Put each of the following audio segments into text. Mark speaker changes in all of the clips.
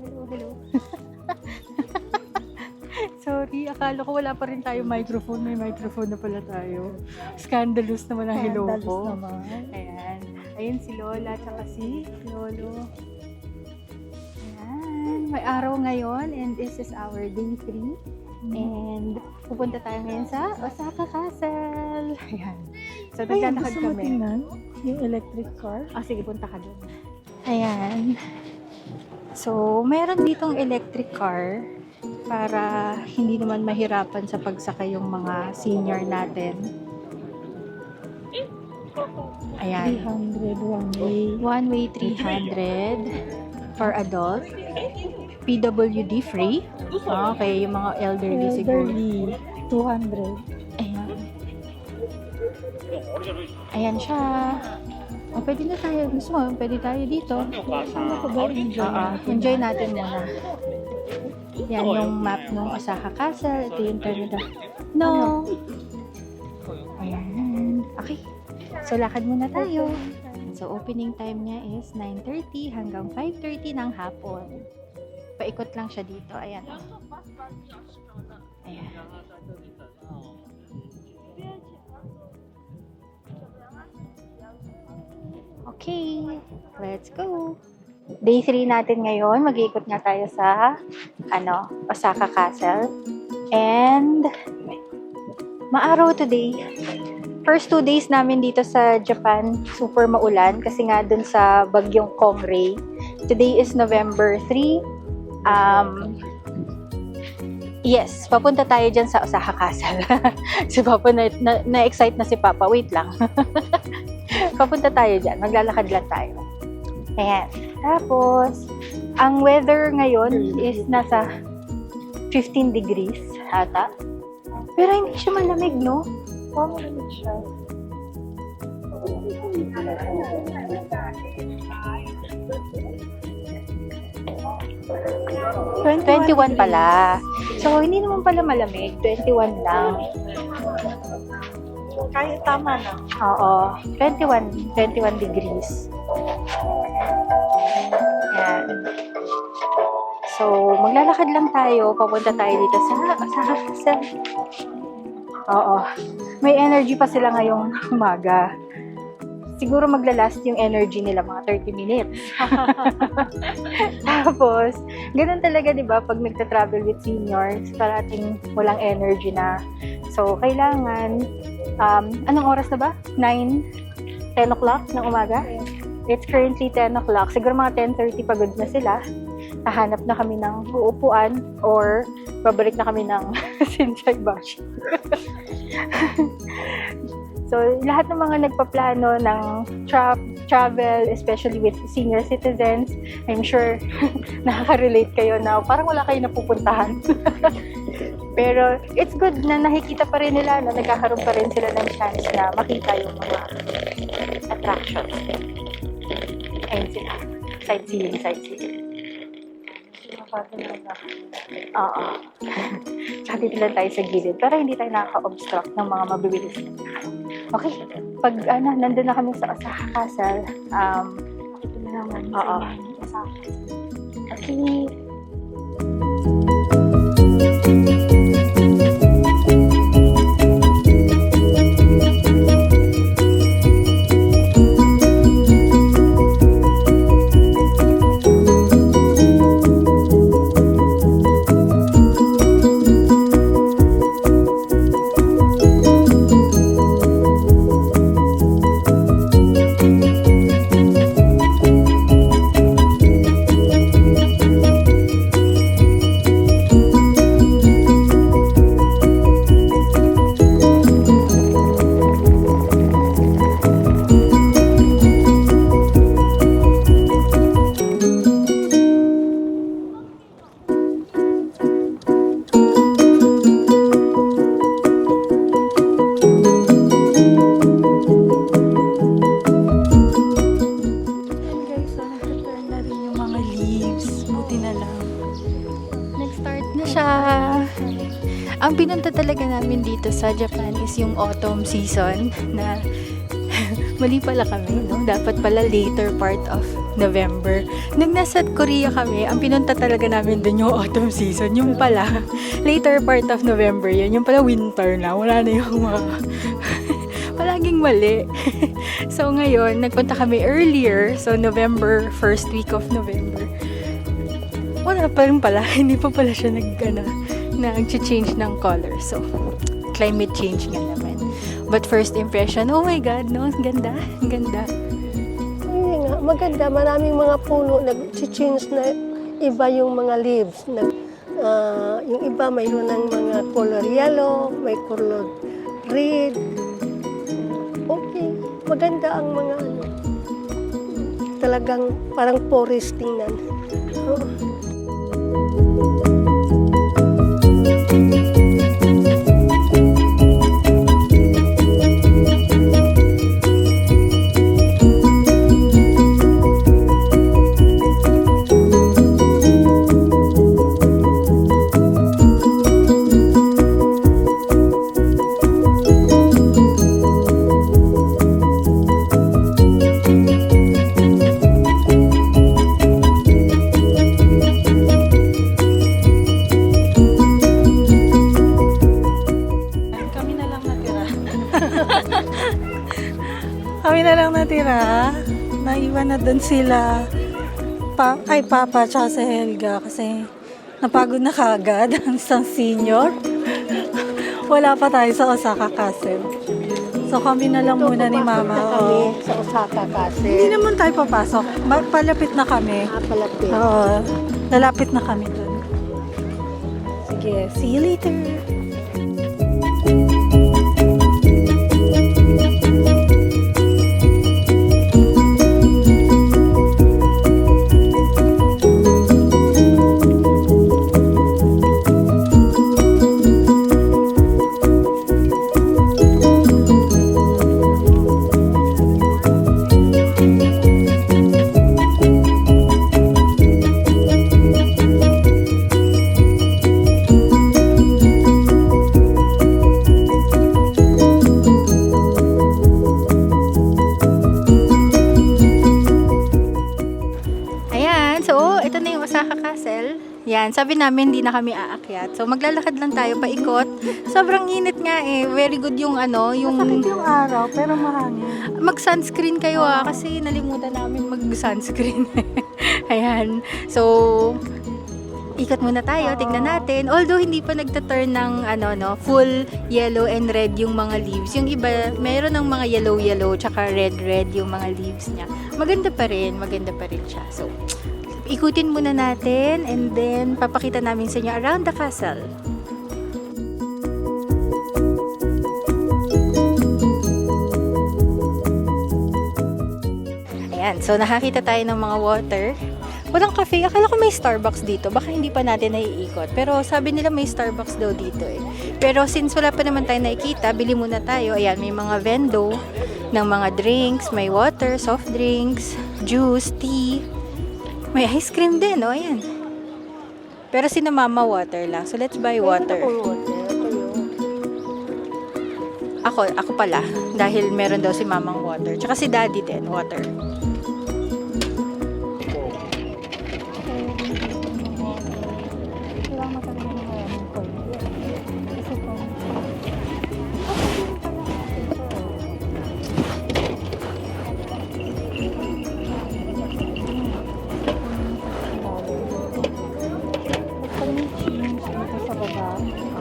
Speaker 1: hello, hello. Sorry, akala ko wala pa rin tayo microphone. May microphone na pala tayo. Scandalous naman ang hello ko.
Speaker 2: Scandalous naman.
Speaker 1: Ayan. Ayun si Lola tsaka si Lolo. Ayan. May araw ngayon and this is our day 3. And pupunta tayo ngayon sa Osaka Castle. Ayan. So,
Speaker 2: Ay,
Speaker 1: naglalakad
Speaker 2: gusto mo
Speaker 1: kami.
Speaker 2: tingnan yung electric car?
Speaker 1: Sige, punta ka doon. Ayan. So, meron ditong electric car para hindi naman mahirapan sa pagsakay yung mga senior natin. Ayan.
Speaker 2: 300 one way.
Speaker 1: One way 300 for adult. PWD free. Okay, yung mga elderly siguro.
Speaker 2: Elderly, 200.
Speaker 1: Ayan. Ayan siya. O, pwede na tayo. Gusto mo, pwede tayo dito.
Speaker 2: Ano ko ba enjoy natin?
Speaker 1: Enjoy natin muna. Yan yung map ng Osaka Castle. Ito yung terminal. No! Ayan. Okay. So, lakad muna tayo. So, opening time niya is 9:30 hanggang 5:30 ng hapon. Paikot lang siya dito. Ayan. Ayan. Okay. Let's go. Day 3 natin ngayon. Mag-iikot nga tayo sa Osaka Castle. And maaraw today. First 2 days namin dito sa Japan, super maulan kasi nga dun sa bagyong Kongray. Today is November 3. Yes, papunta tayo dyan sa Osaka Castle. Si Papa na-excite na si Papa. Wait lang. Papunta tayo dyan. Maglalakad lang tayo. Ayan. Tapos, ang weather ngayon is nasa 15 degrees ata. Pero hindi siya malamig, no?
Speaker 2: Malamig siya.
Speaker 1: $21 pala. So, hindi naman pala malamig. 21 lang.
Speaker 2: Kahit tama na.
Speaker 1: Oo. 21 degrees. Yan. So, maglalakad lang tayo. Papunta tayo dito sa Osaka Castle. Oo. May energy pa sila ngayong umaga. Siguro maglalast yung energy nila mga 30 minutes. Tapos, ganun talaga 'di ba pag nagta-travel with seniors, parating walang energy na. So, kailangan anong oras na ba? 10 o'clock ng umaga? It's currently 10 o'clock. Siguro mga 10:30 pagod na sila. Hahanap na kami ng uupuan or babalik na kami ng Shinsai Bashi. So, lahat ng mga nagpaplano ng travel, especially with senior citizens, I'm sure nakaka-relate kayo na parang wala kayo napupuntahan. Pero, it's good na nakikita pa rin nila na nagkakaroon pa rin sila ng chance na makita yung mga attractions. Ayun sila. Sightseeing. Oo. Tsaka dito lang tayo sa gilid. Pero hindi tayo nakaka-obstruct ng mga mabibilis na. Okay. Pag nandun na kami sa Osaka Castle,
Speaker 2: Ito na naman.
Speaker 1: Oo. Okay. Ang pinunta talaga namin dito sa Japan is yung autumn season na Mali pala kami, no? Dapat pala later part of November. Nung nasa Korea kami, ang pinunta talaga namin dun yung autumn season. Yung pala, later part of November yun. Yung pala winter na. Wala na yung mga... palaging mali. So ngayon, nagpunta kami earlier. So November, first week of November. Wala pa rin pala. Hindi pa pala siya nag-change ng color. So, climate change nga naman. But first impression, oh my God, no? Ang ganda. Ang ganda.
Speaker 3: Hindi nga, maganda. Maraming mga puno nag-change na iba yung mga leaves. Yung iba mayroon ng mga color yellow, may color red. Okay, maganda ang mga ano. Talagang parang forest tingnan.
Speaker 2: Kami na lang natira.
Speaker 4: Kami na lang natira. Naiwan na doon sila. Papa tsaka si Helga kasi napagod na kagad ang isang senior. Wala pa tayo sa Osaka Castle. So kami na lang muna ni Mama.
Speaker 3: Na kami
Speaker 4: Oo.
Speaker 3: sa Osaka kasi.
Speaker 4: Hindi naman tayo papasok. Palapit na kami.
Speaker 3: Palapit.
Speaker 4: Oo. Lalapit na kami doon. Sige, see you later.
Speaker 1: Ayan, so ito na yung Osaka Castle. Yan, sabi namin hindi na kami aakyat. So maglalakad lang tayo paikot. Sobrang init nga eh. Very good yung
Speaker 4: Masakit yung araw pero mahangin.
Speaker 1: mag-sunscreen kayo kasi nalimutan namin mag-sunscreen. Ayan. So ikot muna tayo, tignan natin. Although hindi pa nagta-turn ng full yellow and red yung mga leaves. Yung iba, meron ng mga yellow tsaka red yung mga leaves niya. Maganda pa rin siya. So, ikutin muna natin and then papakita namin sa inyo around the castle. Ayan, so nakakita tayo ng mga water. Walang cafe. Akala ko may Starbucks dito. Baka hindi pa natin naiikot. Pero sabi nila may Starbucks daw dito eh. Pero since wala pa naman tayo nakikita, bili muna tayo. Ayan, may mga vendo ng mga drinks. May water, soft drinks, juice, tea. May ice cream din, oh. Ayan. Pero si na Mama water lang. So let's buy water. Ako pala. Dahil meron daw si Mamang water. Tsaka si Daddy din, water.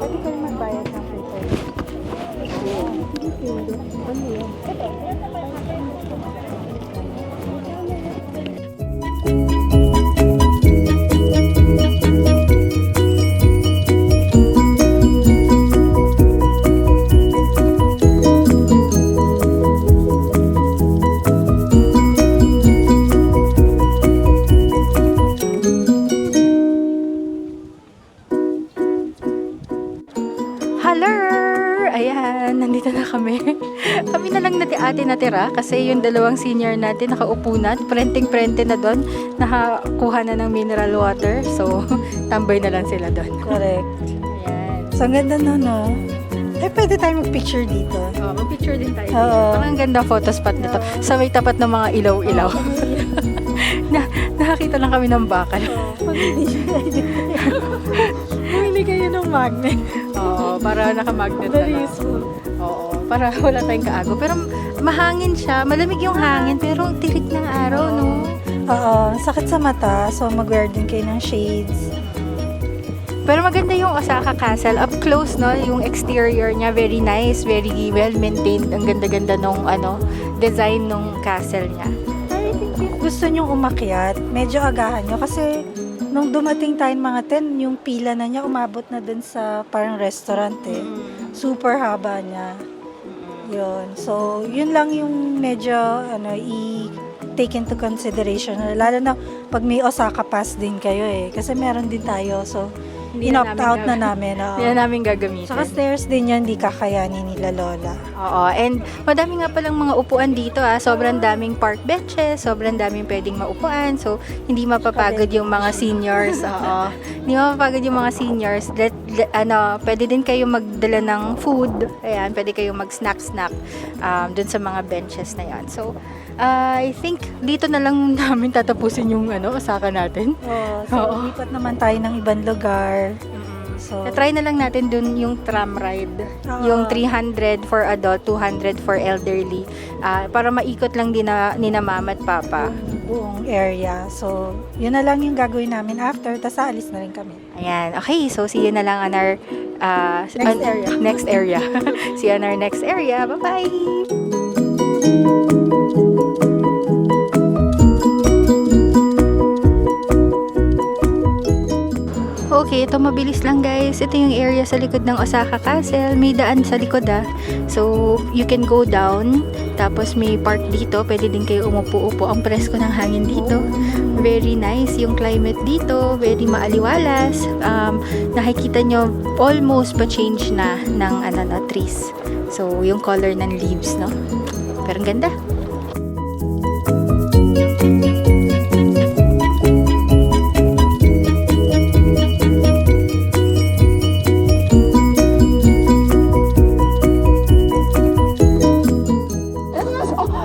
Speaker 4: Pwede kayo magbayad ng paper.
Speaker 1: Hello! Ayan, nandito na kami. Kami na lang ate natira kasi yung dalawang senior natin nakaupo na. Prenting-prente na doon. Nakakuha na ng mineral water. So, tambay na lang sila doon.
Speaker 4: Correct.
Speaker 1: Ayan.
Speaker 4: So, ang ganda no. pwede tayo mag-picture dito.
Speaker 1: Oh, mag-picture din tayo.
Speaker 4: Oo.
Speaker 1: Ang ganda photo spot nito. Sa may tapat ng mga ilaw-ilaw. Nakakita lang kami ng bakal.
Speaker 4: Bumili kayo ng magnet.
Speaker 1: Oo, para nakamagnet na
Speaker 4: Very
Speaker 1: lang.
Speaker 4: useful.
Speaker 1: Oo, para wala tayong kaago. Pero mahangin siya, malamig yung hangin, pero ang tirik ng araw, no?
Speaker 4: Oo, sakit sa mata. So, mag-wear din kayo ng shades.
Speaker 1: Pero maganda yung Osaka Castle. Up close, no? Yung exterior niya, very nice, very well-maintained. Ang ganda-ganda nung, design nung castle niya.
Speaker 4: I think if gusto nyong umakyat, medyo agahan nyo. Kasi, nung dumating tayo mga 10, yung pila na niya umabot na dun sa parang restaurant eh. Super haba niya. Yun. So, yun lang yung medyo, take into consideration. Lalo na pag may Osaka Pass din kayo eh. Kasi meron din tayo. So, in-opt out na namin.
Speaker 1: Hindi na namin gagamitin.
Speaker 4: Saka stairs din yan, di kakayanin nila Lola.
Speaker 1: Oo, and madami nga palang mga upuan dito Sobrang daming park benches, sobrang daming pwedeng maupuan. So, hindi mapapagod yung mga seniors. Oo. Hindi mapapagod yung mga seniors. Pwede din kayo magdala ng food. Ayan, pwede kayo mag-snack-snack dun sa mga benches na yan. So, I think dito na lang namin tatapusin yung Osaka natin.
Speaker 4: So,
Speaker 1: Oo.
Speaker 4: lipat naman tayo ng ibang lugar. So,
Speaker 1: Try na lang natin dun yung tram ride.
Speaker 4: Oo.
Speaker 1: Yung 300 for adult, 200 for elderly. Para maikot lang din ni na mama at papa.
Speaker 4: buong area. So, yun na lang yung gagawin namin after, tas aalis na rin kami.
Speaker 1: Ayan. Okay, so see you na lang on our
Speaker 4: Next area.
Speaker 1: Next area. See you on our next area. Bye-bye! Okay, ito mabilis lang guys. Ito yung area sa likod ng Osaka Castle. May daan sa likod So, you can go down. Tapos may park dito. Pwede din kayo umupo-upo. Ang presko ng hangin dito. Very nice yung climate dito. Very maaliwalas. Nakikita nyo almost pa-change na ng trees. So, yung color ng leaves, no? Pero ang ganda.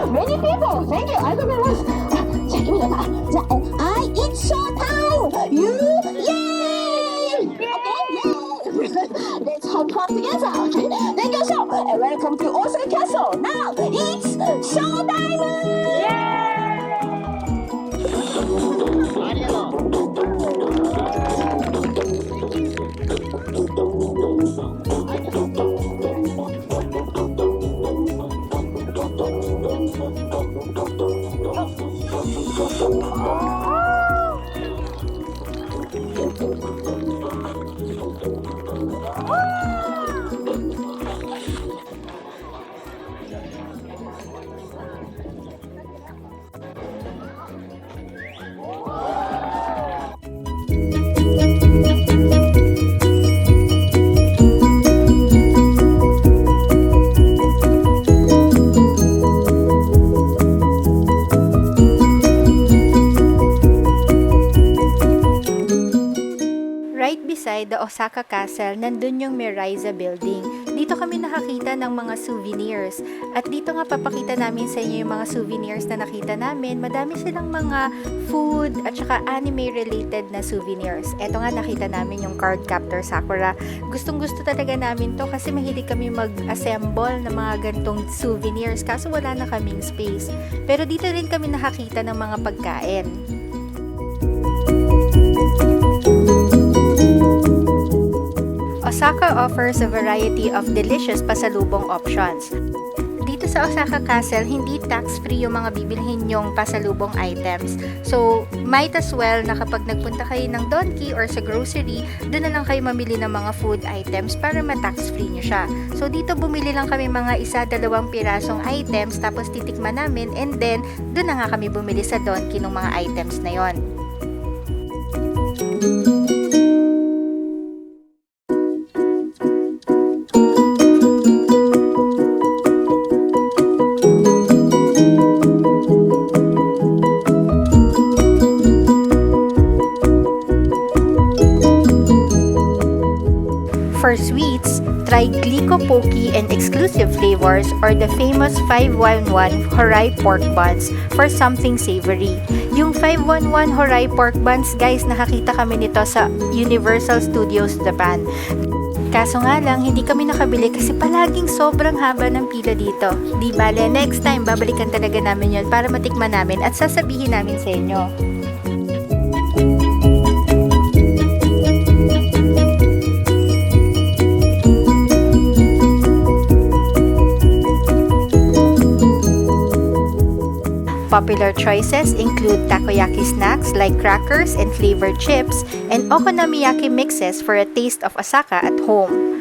Speaker 5: Many people, thank you. I don't know what. じゃあ君らさ、じゃあ、it's show time. You, yay! Okay, yay! Let's all clap together. Okay, thank you so. And welcome to Osaka Castle. Now it's show time.
Speaker 1: Right beside the Osaka Castle, nandun yung Miraiza Building. Dito kami nakakita ng mga souvenirs. At dito nga papakita namin sa inyo yung mga souvenirs na nakita namin. Madami silang mga food at saka anime-related na souvenirs. Eto nga nakita namin yung card captor Sakura. Gustong-gusto talaga namin to kasi mahilig kami mag-assemble ng mga gantong souvenirs kaso wala na kaming space. Pero dito rin kami nakakita ng mga pagkain. Osaka offers a variety of delicious pasalubong options. Dito sa Osaka Castle, hindi tax-free yung mga bibilhin yung pasalubong items. So, might as well na kapag nagpunta kayo ng Donki or sa grocery, doon na lang kayo mamili ng mga food items para ma-tax-free nyo siya. So, dito bumili lang kami mga 1-2 pirasong items tapos titikman namin and then, doon na nga kami bumili sa Donki ng mga items na yon. For For sweets, try Glico Poki and exclusive flavors or the famous 511 Horai pork buns for something savory. Yung 511 Horai pork buns, guys, nakakita kami nito sa Universal Studios Japan. Kaso nga lang, hindi kami nakabili kasi palaging sobrang haba ng pila dito. Di bale, next time, babalikan talaga namin yon para matikman namin at sasabihin namin sa inyo. Popular choices include takoyaki snacks like crackers and flavored chips and okonomiyaki mixes for a taste of Osaka at home.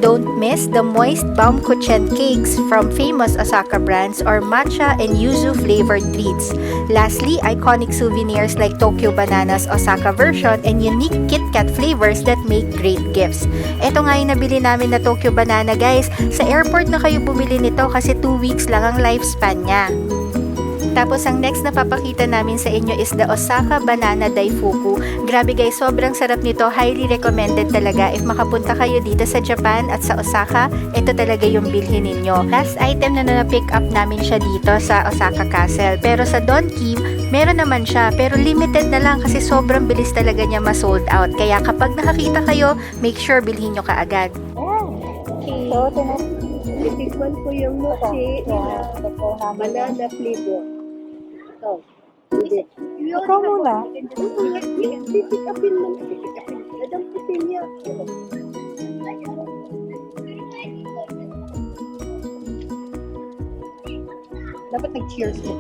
Speaker 1: Don't miss the moist Baumkuchen cakes from famous Osaka brands or matcha and yuzu flavored treats. Lastly, iconic souvenirs like Tokyo Bananas Osaka version and unique KitKat flavors that make great gifts. Ito nga yung nabili namin na Tokyo Banana, guys. Sa airport na kayo bumili nito kasi 2 weeks lang ang lifespan niya. Tapos ang next na papakita namin sa inyo is the Osaka Banana Daifuku. Grabe guys, sobrang sarap nito. Highly recommended talaga. If makapunta kayo dito sa Japan at sa Osaka, ito talaga yung bilhin ninyo. Last item na na-pick up namin siya dito sa Osaka Castle. Pero sa Donki, meron naman siya. Pero limited na lang kasi sobrang bilis talaga niya ma-sold out. Kaya kapag nakakita kayo, make sure bilhin nyo kaagad.
Speaker 3: Okay. So, titikman ko yung mochi na banana flavor. Oh, hindi.
Speaker 4: Ikaw muna.
Speaker 3: Titikapin lang. Titikapin. Nadamputin niya.
Speaker 1: Dapat nag-cheers mo.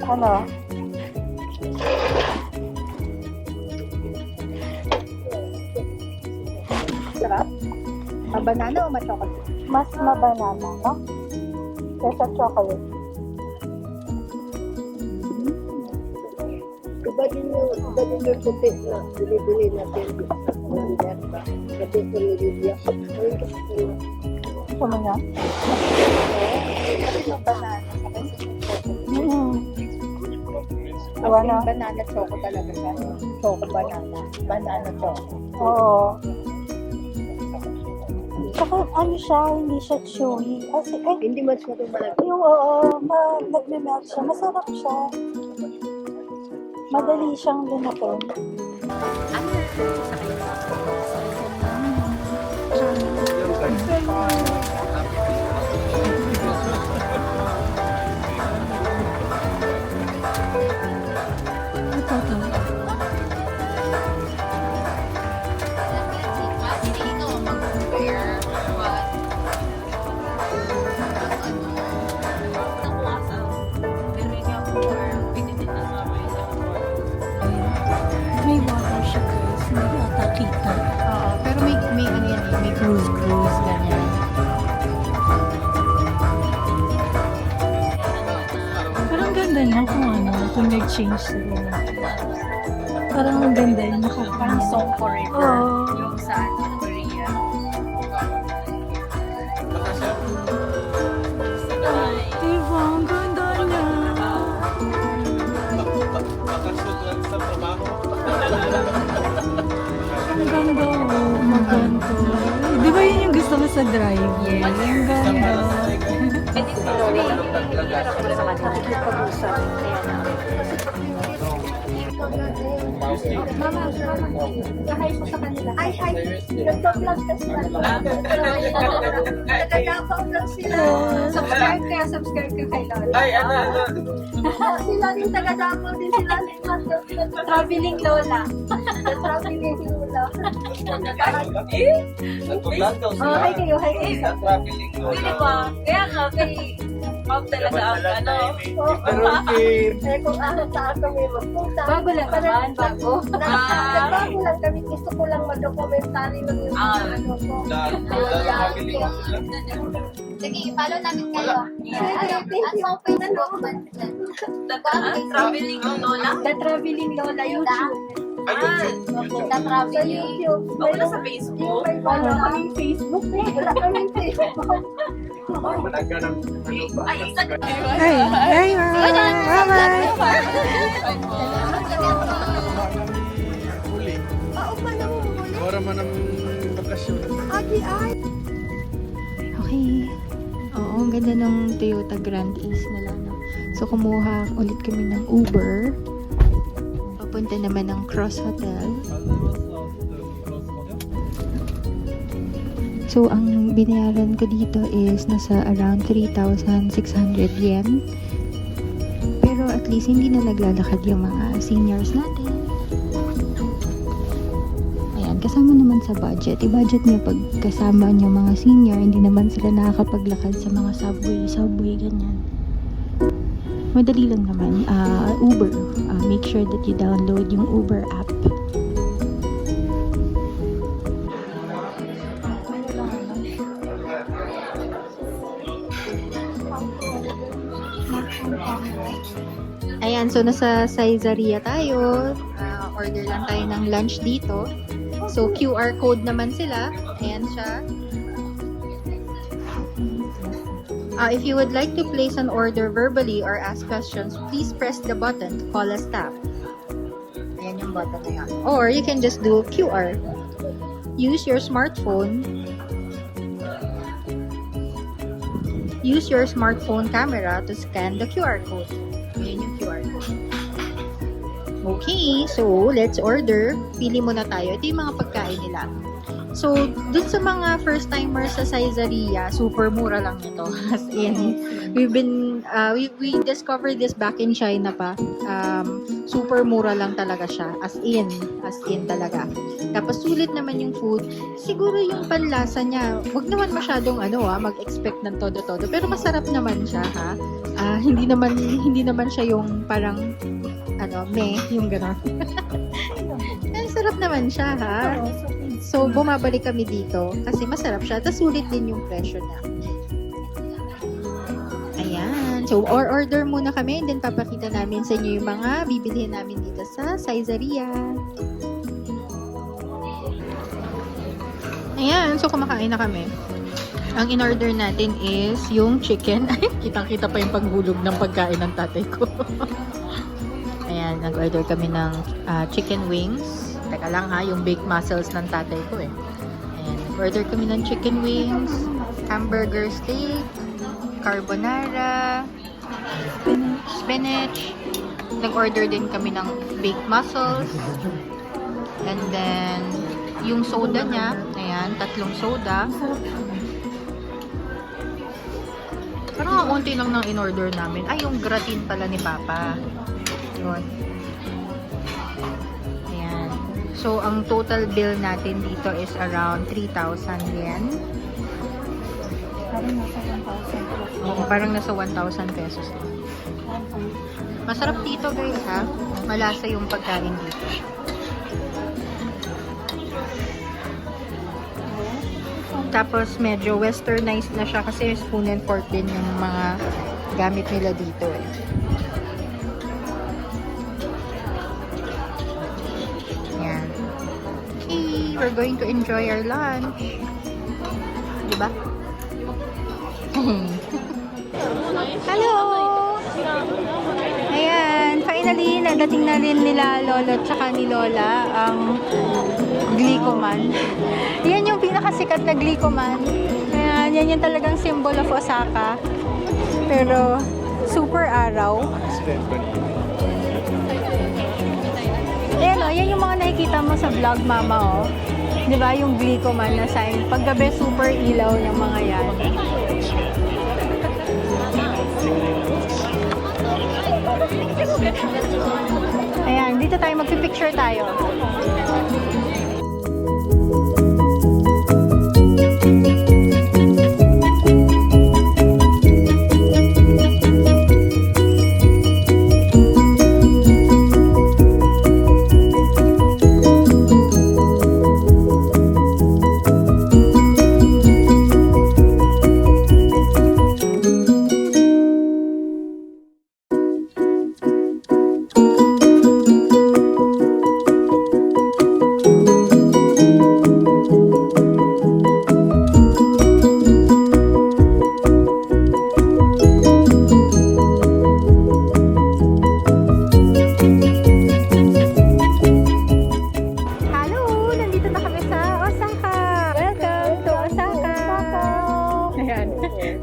Speaker 4: Ano?
Speaker 1: Sarap? Banana o ma-chocolate?
Speaker 4: Mas mabanana, no? Kesa chocolate.
Speaker 3: Iba din yung puti na binibili natin sa Amerika. Kasi sa Olivia. Ayun kasi sila.
Speaker 4: Gusto mo niya?
Speaker 1: Ang banana choco talaga siya. Choco banana. Banana choco.
Speaker 4: Oo. Saka ano siya, hindi siya chewy. Kasi,
Speaker 3: Hindi masyadong malaki.
Speaker 4: yung nagme-melt siya. Masarap siya. Madali siyang lumaton. May water siya, guys. Hindi ata kita.
Speaker 1: Oo, pero may ano yan eh, may cruise, ganyan.
Speaker 4: Parang ganda niya kung ano, kung nag-change sila. Parang ang ganda yun.
Speaker 2: Parang Song Forever.
Speaker 4: Oo.
Speaker 2: Yung sa Korea.
Speaker 4: Diba? Ang ganda niya. Ang ganda, oh. Maganda. Di ba yun yung gusto mo sa drive? Yes. Ang ganda.
Speaker 5: Hi po sa kanila. Hi. Nagpa-vlog kasi na. Nagkakaon lang sila. Subscribe ka kay Lola.
Speaker 6: Ay, ano.
Speaker 5: Sila rin taga-Davao din sila. Traveling Lola. Traveling Lola.
Speaker 6: Nag-vlog daw sila.
Speaker 5: Hi kayo.
Speaker 6: Traveling ko.
Speaker 2: Di ba? Kaya nga, kay Mom talaga ang ano.
Speaker 6: Pero
Speaker 5: Eh kung ano sa ako may magpunta.
Speaker 2: Bago lang naman, bago.
Speaker 5: Nagbago lang kami. Gusto ko lang ma-documentary lang yung ano ko.
Speaker 6: traveling ko sila.
Speaker 7: Sige, follow namin kayo. At some point na
Speaker 2: Traveling ng Lola.
Speaker 5: The Traveling Lola YouTube.
Speaker 7: Nagta-traveling.
Speaker 2: Ako na sa Facebook.
Speaker 3: Wala kaming Facebook eh. Wala kaming Facebook.
Speaker 6: Managka ng ano ba?
Speaker 2: Ay, isa ka.
Speaker 4: Ay, bye bye.
Speaker 6: Huli.
Speaker 3: Paupa na mo muli.
Speaker 6: Para man ang bakasyon.
Speaker 3: Agi ay.
Speaker 1: Okay. Oo, ang ganda ng Toyota Grand Ace nila, no? So, kumuha ulit kami ng Uber. Papunta naman ng Cross Hotel. So, ang binayaran ko dito is nasa around 3,600 yen. Pero at least hindi na naglalakad yung mga seniors natin. Ayan, kasama naman sa budget. I-budget niyo pag kasama niyo mga senior, hindi naman sila nakakapaglakad sa mga subway, ganyan. Madali lang naman. Uber. Make sure that you download yung Uber app. Ayan, so nasa Caesarea tayo. Order lang tayo ng lunch dito. So, QR code naman sila. Ayan siya. If you would like to place an order verbally or ask questions, please press the button to call a staff. Ayan yung button na yan. Or you can just do QR. Use your smartphone. Use your smartphone camera to scan the QR code. Ayan yung QR code. Okay, so let's order. Pili muna tayo. Ito yung mga pagkain nila. So, dun sa mga first-timers sa Caesarea, super mura lang ito. As in, we discovered this back in China pa. Super mura lang talaga siya. As in talaga. Tapos, sulit naman yung food. Siguro yung panlasa niya, wag naman masyadong mag-expect ng todo-todo. Pero masarap naman siya, ha? Hindi naman siya yung parang, yung gano'n. Sarap naman siya, ha? So, bumabalik kami dito kasi masarap siya. Tapos, sulit din yung presyo niya. Ayan. So, order muna kami and then papakita namin sa inyo yung mga bibilihin namin dito sa Caesarea. Ayan. So, kumakain na kami. Ang in-order natin is yung chicken. Ay, kitang-kita pa yung paghulog ng pagkain ng tatay ko. Ayan. Nag-order kami ng chicken wings. Teka lang ha, yung baked mussels ng tatay ko eh. Ayan, order kami ng chicken wings, hamburger steak, carbonara, spinach. Nag-order din kami ng baked mussels. And then, yung soda niya, ayan, 3 soda. Parang ang unti lang ng in-order namin. Ay, yung gratin pala ni Papa. Yun. So, ang total bill natin dito is around 3,000 yen. Oo, parang nasa 1,000 pesos. Masarap dito guys ha. Malasa yung pagkain dito. Tapos medyo westernized na siya kasi spoon and fork din yung mga gamit nila dito eh. We're going to enjoy our lunch. Diba? Hello! Ayan, finally, nadating na rin nila Lolo tsaka ni Lola ang Glicoman. Yan yung pinakasikat na Glicoman. Ayan, yan yung talagang symbol of Osaka. Pero, super araw. Ayan o, yan yung mga nakikita mo sa vlog mama o. Diba yung Glicoman na sign. Paggabi super ilaw ng mga yan. Ayan, dito tayo magpipicture tayo.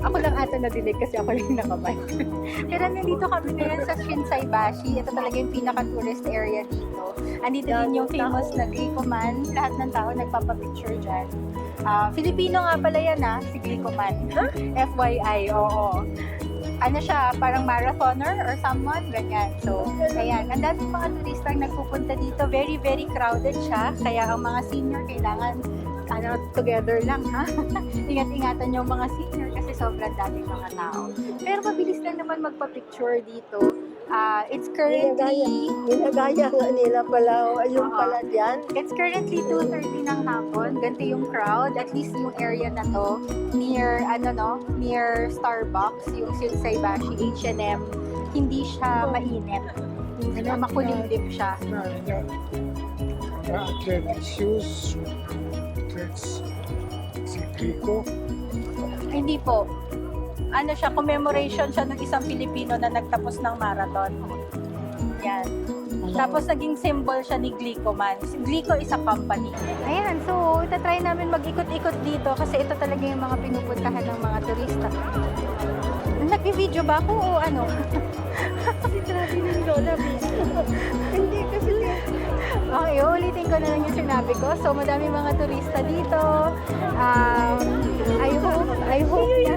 Speaker 1: Ako lang ata nadinig kasi ako lang nakabike. Pero nandito kami ngayon sa Shinsaibashi. Ito talaga yung pinaka-tourist area dito. Andito din yung famous na Glicoman. Lahat ng tao nagpapapicture dyan. Filipino nga pala yan si Glicoman. FYI, oo. Ano siya, parang marathoner or someone, ganyan. So, ayan. Ang daming mga turistang nagpupunta dito. Very, very crowded siya. Kaya ang mga senior kailangan together lang, ha? Ingat-ingatan yung mga senior kasi sobrang daming mga tao. Pero mabilis lang naman magpa-picture dito. It's currently...
Speaker 3: Ginagaya nga nila pala. Ayun pala dyan.
Speaker 1: It's currently 2:30 ng hapon. Ganito yung crowd. At least yung area na to, near, near Starbucks, yung Shinsaibashi, H&M, hindi siya mainit. Makulimlim siya.
Speaker 6: Athletic shoes. Athletes. Si Kiko.
Speaker 1: Hindi po. Ano siya, commemoration siya ng isang Pilipino na nagtapos ng marathon. Yan. Tapos naging symbol siya ni Glicoman. Glico is a company. Ayan, so itatry namin mag-ikot-ikot dito kasi ito talaga yung mga pinupuntahan ng mga turista. Nag-video ba ako o ano?
Speaker 3: Si Travi ng Lola, hindi kasi
Speaker 1: Okay, ulitin ko na lang yung sinabi ko. So, madami mga turista dito. I hope ayun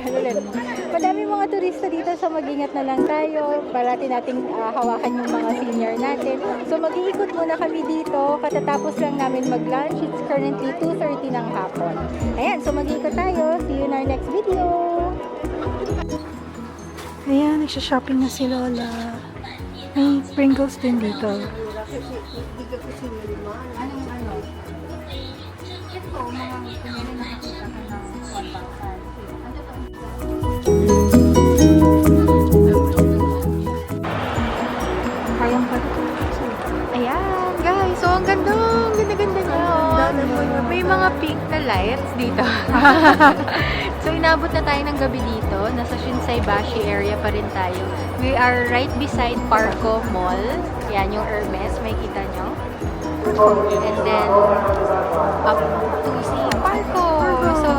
Speaker 1: ulit. Madami mga turista dito, so mag-ingat na lang tayo. Parati nating hawakan yung mga senior natin. So, mag-iikot muna kami dito. Katatapos lang namin mag-lunch. It's currently 2:30 ng hapon. Ayan, so mag-iikot tayo. See you in our next video.
Speaker 4: Ayan, nagsha-shopping na si Lola. May Pringles din dito.
Speaker 1: Anong ano? Ito, mga kunyari nakakita ka ng 1,000. Ano to?
Speaker 4: Kayang pa ito.
Speaker 1: Ayan, guys. So, ang ganda. Ang ganda-ganda niya. May mga pink na lights dito. So, inabot na tayo ng gabi dito. Nasa Shinsaibashi area pa rin tayo. We are right beside Parco Mall. Yan, yung Hermes. May kita nyo. And then, up to si Parco. So,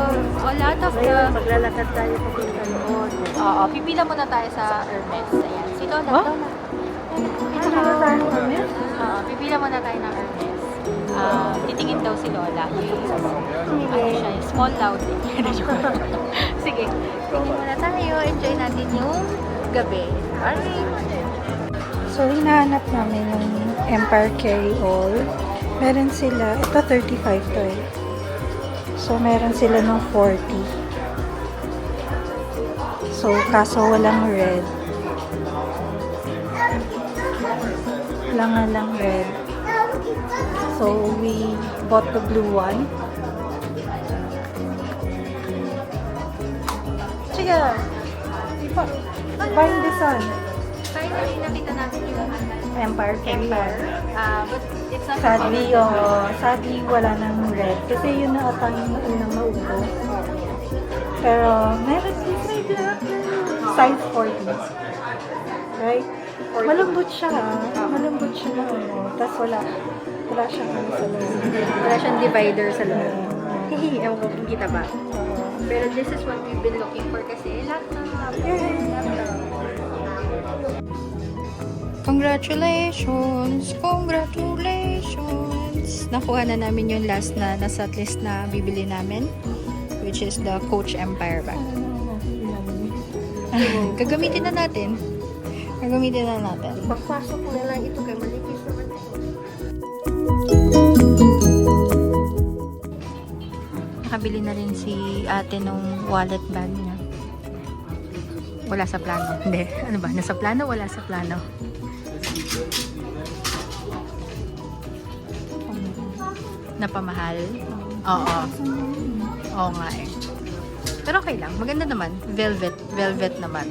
Speaker 1: a lot of the...
Speaker 3: maglalakad tayo papunta noon.
Speaker 1: Oo, pipila muna tayo sa Hermes. Ayan. Si Lola,
Speaker 4: Oh?
Speaker 1: Lola. Pipila muna tayo ng Hermes. Titingin daw si Lola. Ano siya, small loud. Sige, tingin muna tayo. Enjoy natin yung gabi. Alright.
Speaker 4: So, hinahanap namin yung Empire Carry-All. Meron sila, ito 35 to eh. So, meron sila ng 40. So, kaso walang red. Wala nga lang red. So, we bought the blue one. Sige! Find this one.
Speaker 1: Finally, nakita natin yung
Speaker 4: Empire Carry-All.
Speaker 1: but it's not
Speaker 4: Sadly, wala nang red. Kasi yun na ata yung unang maubo. Pero, meron sila size 40. Right? Malambot siya. Malambot siya na ano. Tapos wala siyang ano sa loob.
Speaker 1: wala siyang divider sa loob. Hihi, ewan ko kung kita ba. Pero this is what we've been looking for kasi lahat ng Congratulations! Congratulations! Nakuha na namin yung last na nasa list na bibili namin, which is the Coach Empire bag. Gagamitin na natin.
Speaker 3: Pagpasok na lang ito kay manipis naman ito.
Speaker 1: Nakabili na rin si ate nung wallet bag niya. Wala sa plano. Hindi. Ano ba? Nasa plano? Wala sa plano. Napamahal? Oo. Oo nga eh. Pero okay lang. Maganda naman. Velvet naman.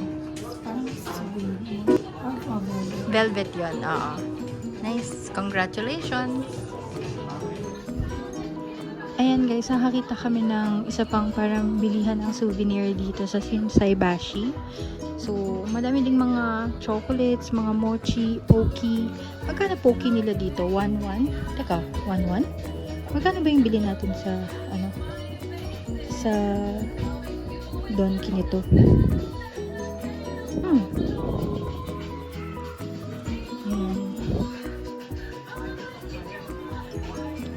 Speaker 1: Velvet yon. Oo. Nice. Congratulations. Ayan guys, nakakita kami ng isa pang parang bilihan ng souvenir dito sa Shinsaibashi. So, madami ding mga chocolates, mga mochi, poki. Magkano poki nila dito? 1-1? Teka, 1-1? Magkano ba yung bili natin sa, sa
Speaker 4: donkey nito. Ayan.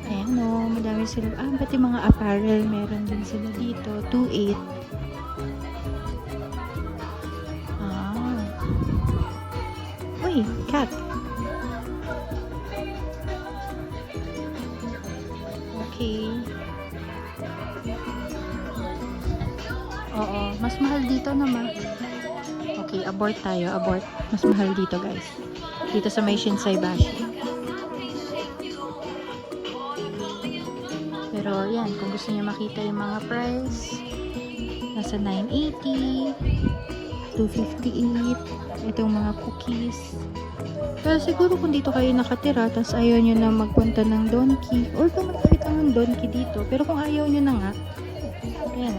Speaker 4: Ayan o, madami sila. Pati mga apparel, meron din sila dito. 2.8. Uy, cat. Okay. Oo, mas mahal dito naman. Okay, abort tayo, abort. Mas mahal dito, guys. Dito sa may Shinsaibashi. Pero, yan, kung gusto niyo makita yung mga price, nasa 980, 258, itong mga cookies. Pero siguro kung dito kayo nakatira, tapos ayaw nyo na magpunta ng Donkey, or kung magkakita ng Donkey dito, pero kung ayaw nyo na nga, ayan,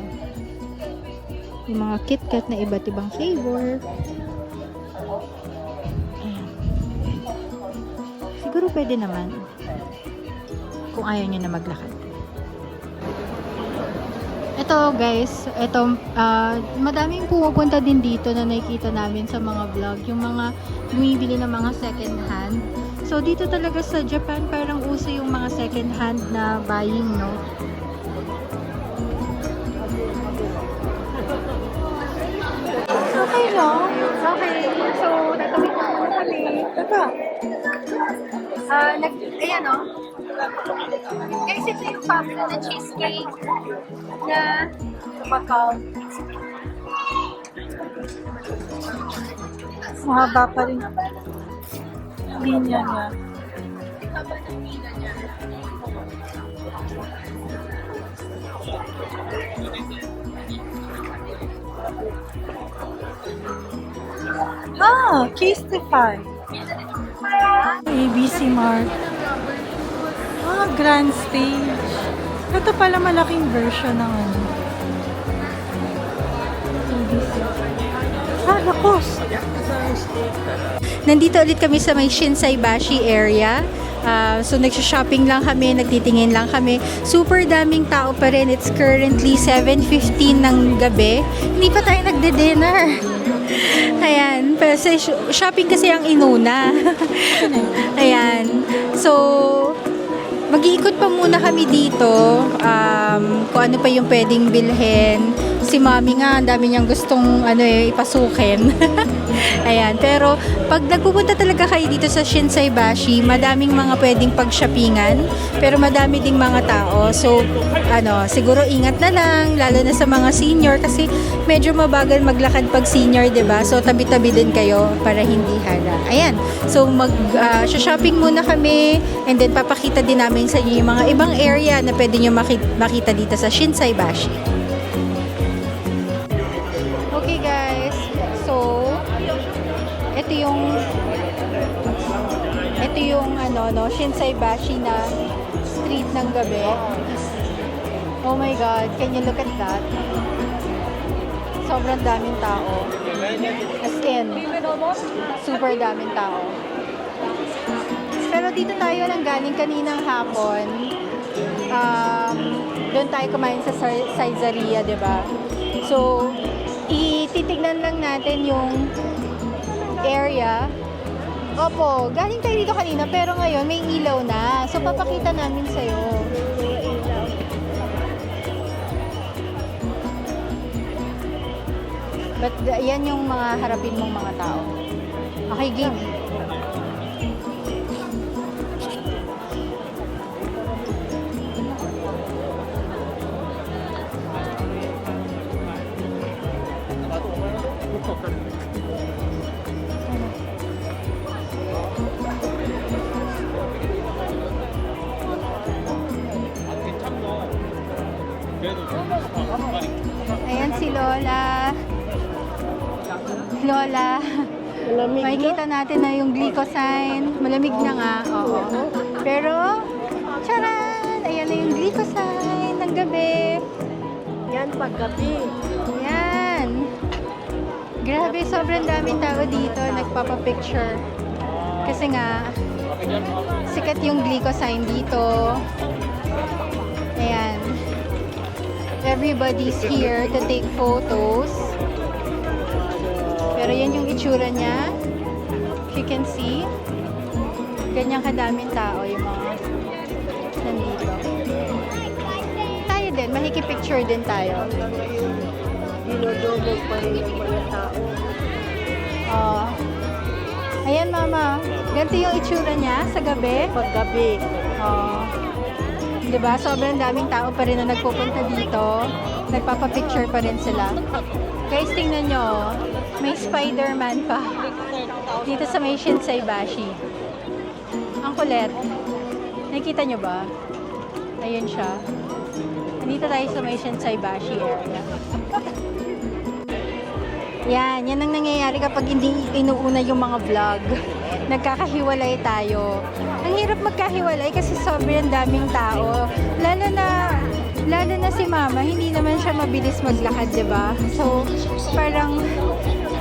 Speaker 4: yung mga KitKat na iba't ibang flavor. Ayan. Siguro pwede naman, kung ayaw nyo na maglakad. Ito guys, ito madaming pumupunta din dito na nakikita namin sa mga vlog, yung mga bumibili ng mga second hand. So dito talaga sa Japan parang uso yung mga second hand na buying, no? Okay, no?
Speaker 1: Okay, so tatawid na muna kami.
Speaker 4: Diba?
Speaker 1: Ayan o. Guys, ito yung pablo na cheesecake na Macau.
Speaker 4: Mahaba pa rin. Linya niya. Casetify. ABC Mart. Grand Stage. Ito pala malaking version ng ano. ABC. Lacoste.
Speaker 1: Nandito ulit kami sa may Shinsaibashi area. So nagsha-shopping lang kami, nagtitingin lang kami. Super daming tao pa rin. It's currently 7:15 ng gabi. Hindi pa tayo nagde-dinner. Ayan. Kasi shopping kasi ang inuna. Ayan. So, mag-iikot pa muna kami dito. Kung ano pa yung pwedeng bilhin. Si Mami nga, ang dami niyang gustong ipasukin. Ayan. Pero, pag nagpupunta talaga kayo dito sa Shinsaibashi, madaming mga pwedeng pag-shoppingan. Pero madami ding mga tao. So, siguro ingat na lang, lalo na sa mga senior. Kasi medyo mabagal maglakad pag senior, 'di ba? So, tabi-tabi din kayo para hindi hara. Ayan. So, shopping muna kami. And then, papakita din namin sa inyo yung mga ibang area na pwede nyo makita dito sa Shinsaibashi. Okay guys, so ito yung Shinsaibashi na street ng gabi. Oh my god, can you look at that? Sobrang daming tao. As in, super daming tao. Pero dito tayo nang galing kaninang hapon. Doon tayo kumain sa Saizaria, 'di ba? So, ititignan lang natin yung area. Opo, galing tayo dito kanina pero ngayon may ilaw na. So, papakita namin sa'yo. But yan yung mga harapin mong mga tao. Okay, game. Ayan si Lola. Lola.
Speaker 3: Malamig na.
Speaker 1: Makikita natin na yung glycosine. Malamig na nga, oo. Pero, charan! Ayan na yung glycosine ng gabi.
Speaker 3: Yan, paggabi.
Speaker 1: Ayan. Grabe, sobrang daming tao dito. Nagpapapicture. Kasi nga, sikat yung glycosine dito. Ayan. Everybody's here to take photos. Pero yan yung itsura niya. If you can see, ganyan kadaming tao yung mga nandito. Tayo din, makikipicture din tayo.
Speaker 3: Dinodobog pa rin yung mga tao.
Speaker 1: Ayan mama, ganito yung itsura niya sa gabi.
Speaker 3: Paggabi.
Speaker 1: Diba? Sobrang daming tao pa rin na nagpupunta dito. Nagpapapicture pa rin sila. Guys, tingnan nyo. May Spider-Man pa. Dito sa may Shinsaibashi. Ang kulit. Nakikita nyo ba? Ayun siya. Nandito tayo sa may Shinsaibashi area. Yan ang nangyayari kapag hindi inuuna yung mga vlog. Nagkakahiwalay tayo. Ang hirap magkahiwalay kasi sobrang daming tao. Lalo na si mama, hindi naman siya mabilis maglakad, diba? So, parang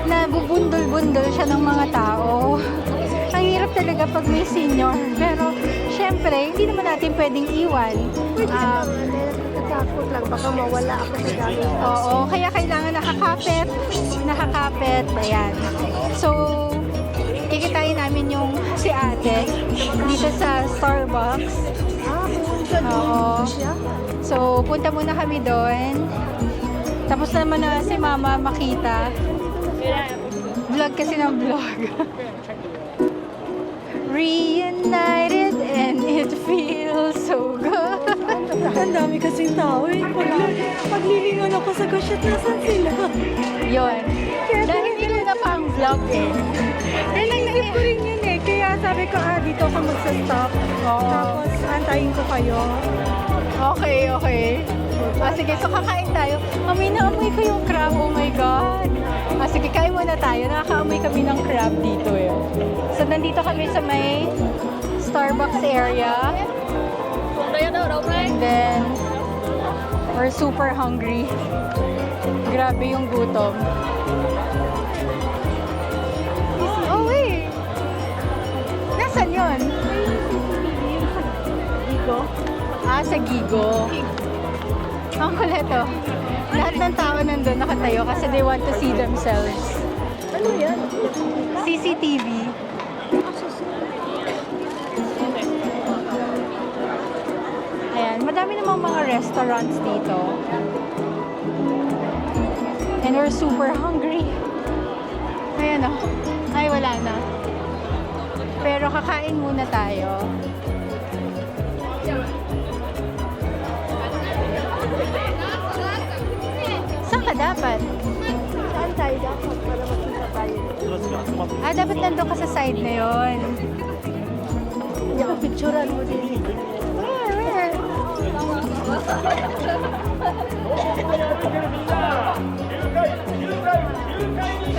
Speaker 1: nabubundol-bundol siya ng mga tao. Ang hirap talaga pag may senior. Pero, syempre, hindi naman natin pwedeng iwan.
Speaker 3: Natatakot lang, baka mawala ako sa dami.
Speaker 1: Oo, kaya kailangan nakakapit, ayan. So, kikitain namin yung si ate dito sa Starbucks. Oo. So, punta muna kami doon. Tapos naman na si mama makita. Vlog kasi ng vlog. Reunited and it feels so good.
Speaker 4: Ang dami kasing tao eh. Paglilingon ako sa goshit, nasan sila?
Speaker 1: Yun. Dahil inuna pa ang vlog eh.
Speaker 4: Naisip ko rin yun eh. Kaya sabi ko, dito ako magsa-stop. Tapos, antayin ko kayo.
Speaker 1: Okay. Sige, so kakain tayo. Amoy na amoy ko yung crab. Oh my God. Sige, kain muna tayo. Nakakaamoy kami ng crab dito eh. So, nandito kami sa may Starbucks area. And then, we're super hungry. Grabe yung gutom. Oh, wait. Nasaan yun? Gigo? Sa Gigo. Ang kulit oh. Lahat ng tao nandun nakatayo kasi they want to see themselves.
Speaker 3: Ano yan?
Speaker 1: CCTV. Ayan, madami namang mga restaurants dito. And we're super hungry. Ayan oh. Ay, wala na. Pero kakain muna tayo. Saan ka dapat?
Speaker 3: Saan tayo dapat para makita tayo?
Speaker 1: Dapat nandun ka sa side na yon.
Speaker 3: Yung picturean mo din.
Speaker 1: Where?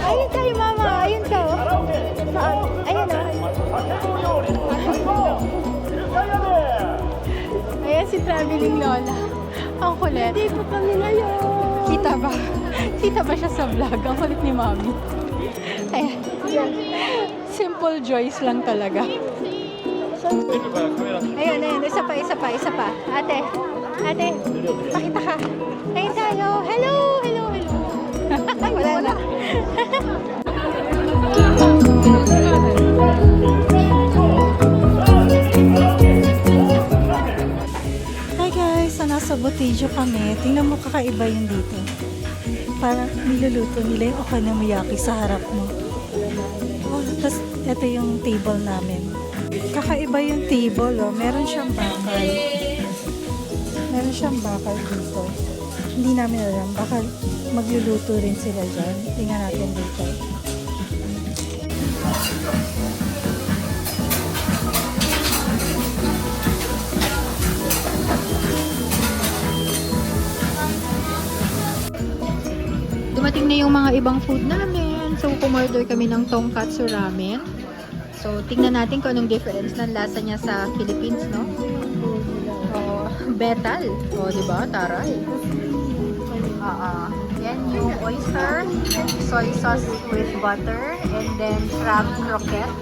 Speaker 1: Ayun tayo, mama. Ayun ka. Saan? Ayun Ayan si Traveling Lola. Ang kulit.
Speaker 3: Hindi pa kami ngayon.
Speaker 1: Kita ba? Kita ba siya sa vlog? Ang kulit ni Mami. Ayan. Simple joys lang talaga. Ayun. Isa pa. Ate, pakita ka. Ayun tayo. Hello. Ay, wala na.
Speaker 4: Hi guys, nasa Botijo kami. Tingnan mo, kakaiba yung dito. Parang niluluto nila yung okonomiyaki sa harap mo. Tapos ito yung table namin. Kakaiba yung table, oh. Meron siyang bakal dito. Hindi namin alam, baka magluluto rin sila dyan. Tingnan natin dito.
Speaker 1: Dumating na yung mga ibang food namin. So, kumorder kami ng tonkatsu ramen. So, tingnan natin kung anong difference ng lasa niya sa Philippines, no? Betal. Diba? Taray. Yan yung oyster, soy sauce with butter, and then crab croquette,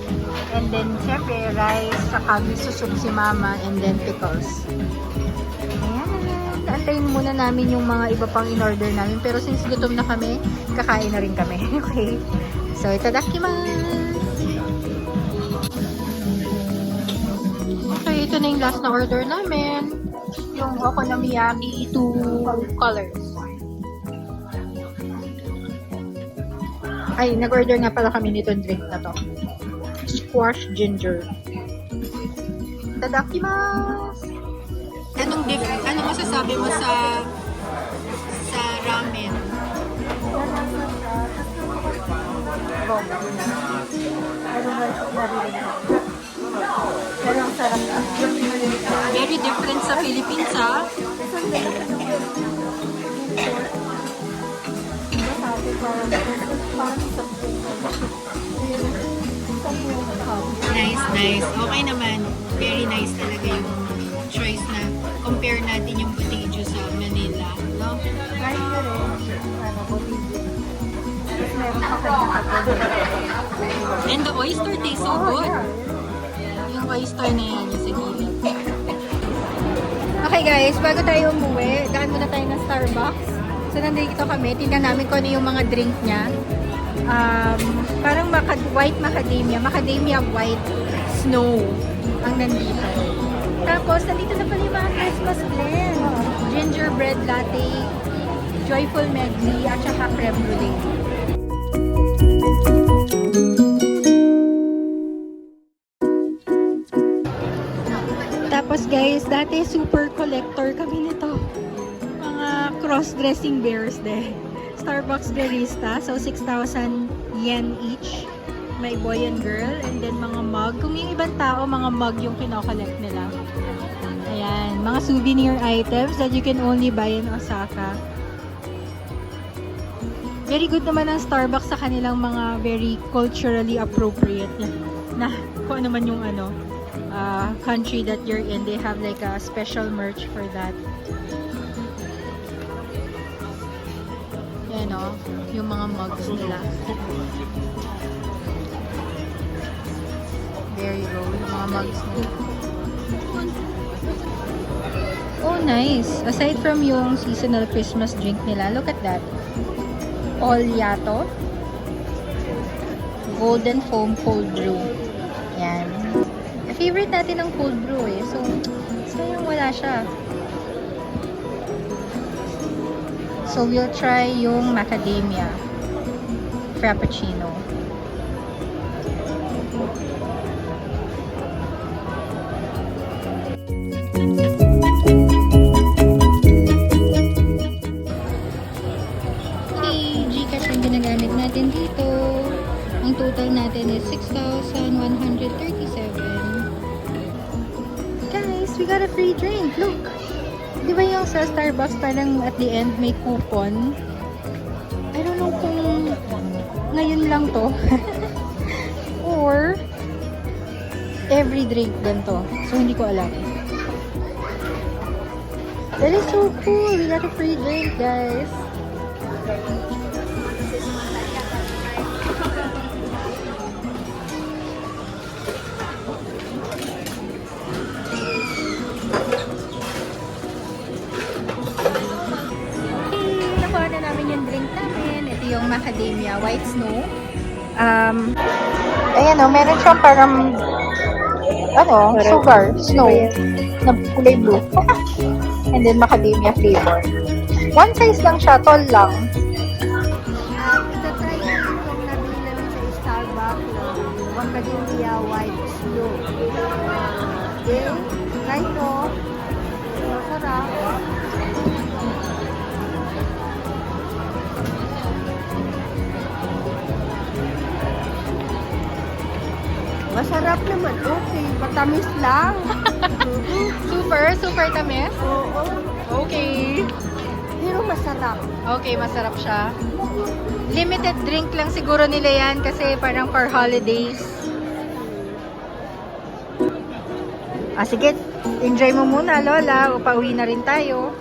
Speaker 1: and then syempre rice, saka miso soup si mama, and then pickles. Ayan. Ang hintayin muna namin yung mga iba pang in-order namin. Pero since gutom na kami, kakain na rin kami. Okay? So, itadakimasu! Okay, ito na yung last na order namin. Yung okonomiyaki 2 colors. Ay, nag-order nga pala kami nitong drink na to. Squash ginger. Itadakimasu! Ano masasabi mo sa ramen?
Speaker 4: Pero ang sarap na.
Speaker 1: Very different sa Philippines, ha? Nice, nice. Okay naman. Very nice talaga yung choice na compare natin yung potato sa Manila. No?
Speaker 4: Kahit na rin, potato. Tapos meron pa
Speaker 1: And the oyster tastes so good. Yung oyster na yan, yung sa gilid. Okay guys, bago tayo umuwi, daan muna tayo ng Starbucks. So nandito kami, tingnan namin kung ano yung mga drink niya. Parang white macadamia white snow ang nandito. Tapos, nandito na pala yung mga Christmas blend. Gingerbread latte, joyful medley, at saka creme brulee. Tapos guys, dati super collector kami nito. Mga cross-dressing bears din. Starbucks barista, so 6,000 yen each. May boy and girl, and then mga mug. Kung yung ibang tao, mga mug yung kinokollect nila. Ayan, mga souvenir items that you can only buy in Osaka. Very good naman ang Starbucks sa kanilang mga very culturally appropriate na kung ano man yung country that you're in. They have like a special merch for that. Yan o, yung mga mugs nila. There you go, yung mga mugs nila. Oh, nice. Aside from yung seasonal Christmas drink nila, look at that. All Yato. Golden Foam Cold Brew. Yan. Favorite natin ang cold brew eh. So, sayang wala siya. So, we'll try yung macadamia frappuccino. Okay, Gcash yung ginagamit natin dito. Ang total natin is 6,137. Guys, we got a free drink. Look! Di ba yung sa Starbucks parang at the end may coupon? I don't know kung ngayon lang to. Or every drink ganito. So, hindi ko alam. That is so cool! We got a free drink, guys. Yung macadamia white snow. Ayan o, meron siyang parang sugar snow na kulay blue. And then macadamia flavor. One size lang siya, tall lang.
Speaker 3: Itatry natin itong nabili namin sa Starbucks na macadamia white snow. Okay, try ito. Masarap. Masarap naman. Okay, matamis lang.
Speaker 1: Super tamis.
Speaker 3: Oo.
Speaker 1: Okay.
Speaker 3: Pero masarap.
Speaker 1: Okay, masarap siya. Limited drink lang siguro nila yan kasi parang for holidays. Sige, enjoy mo muna, Lola. Pauwi na rin tayo.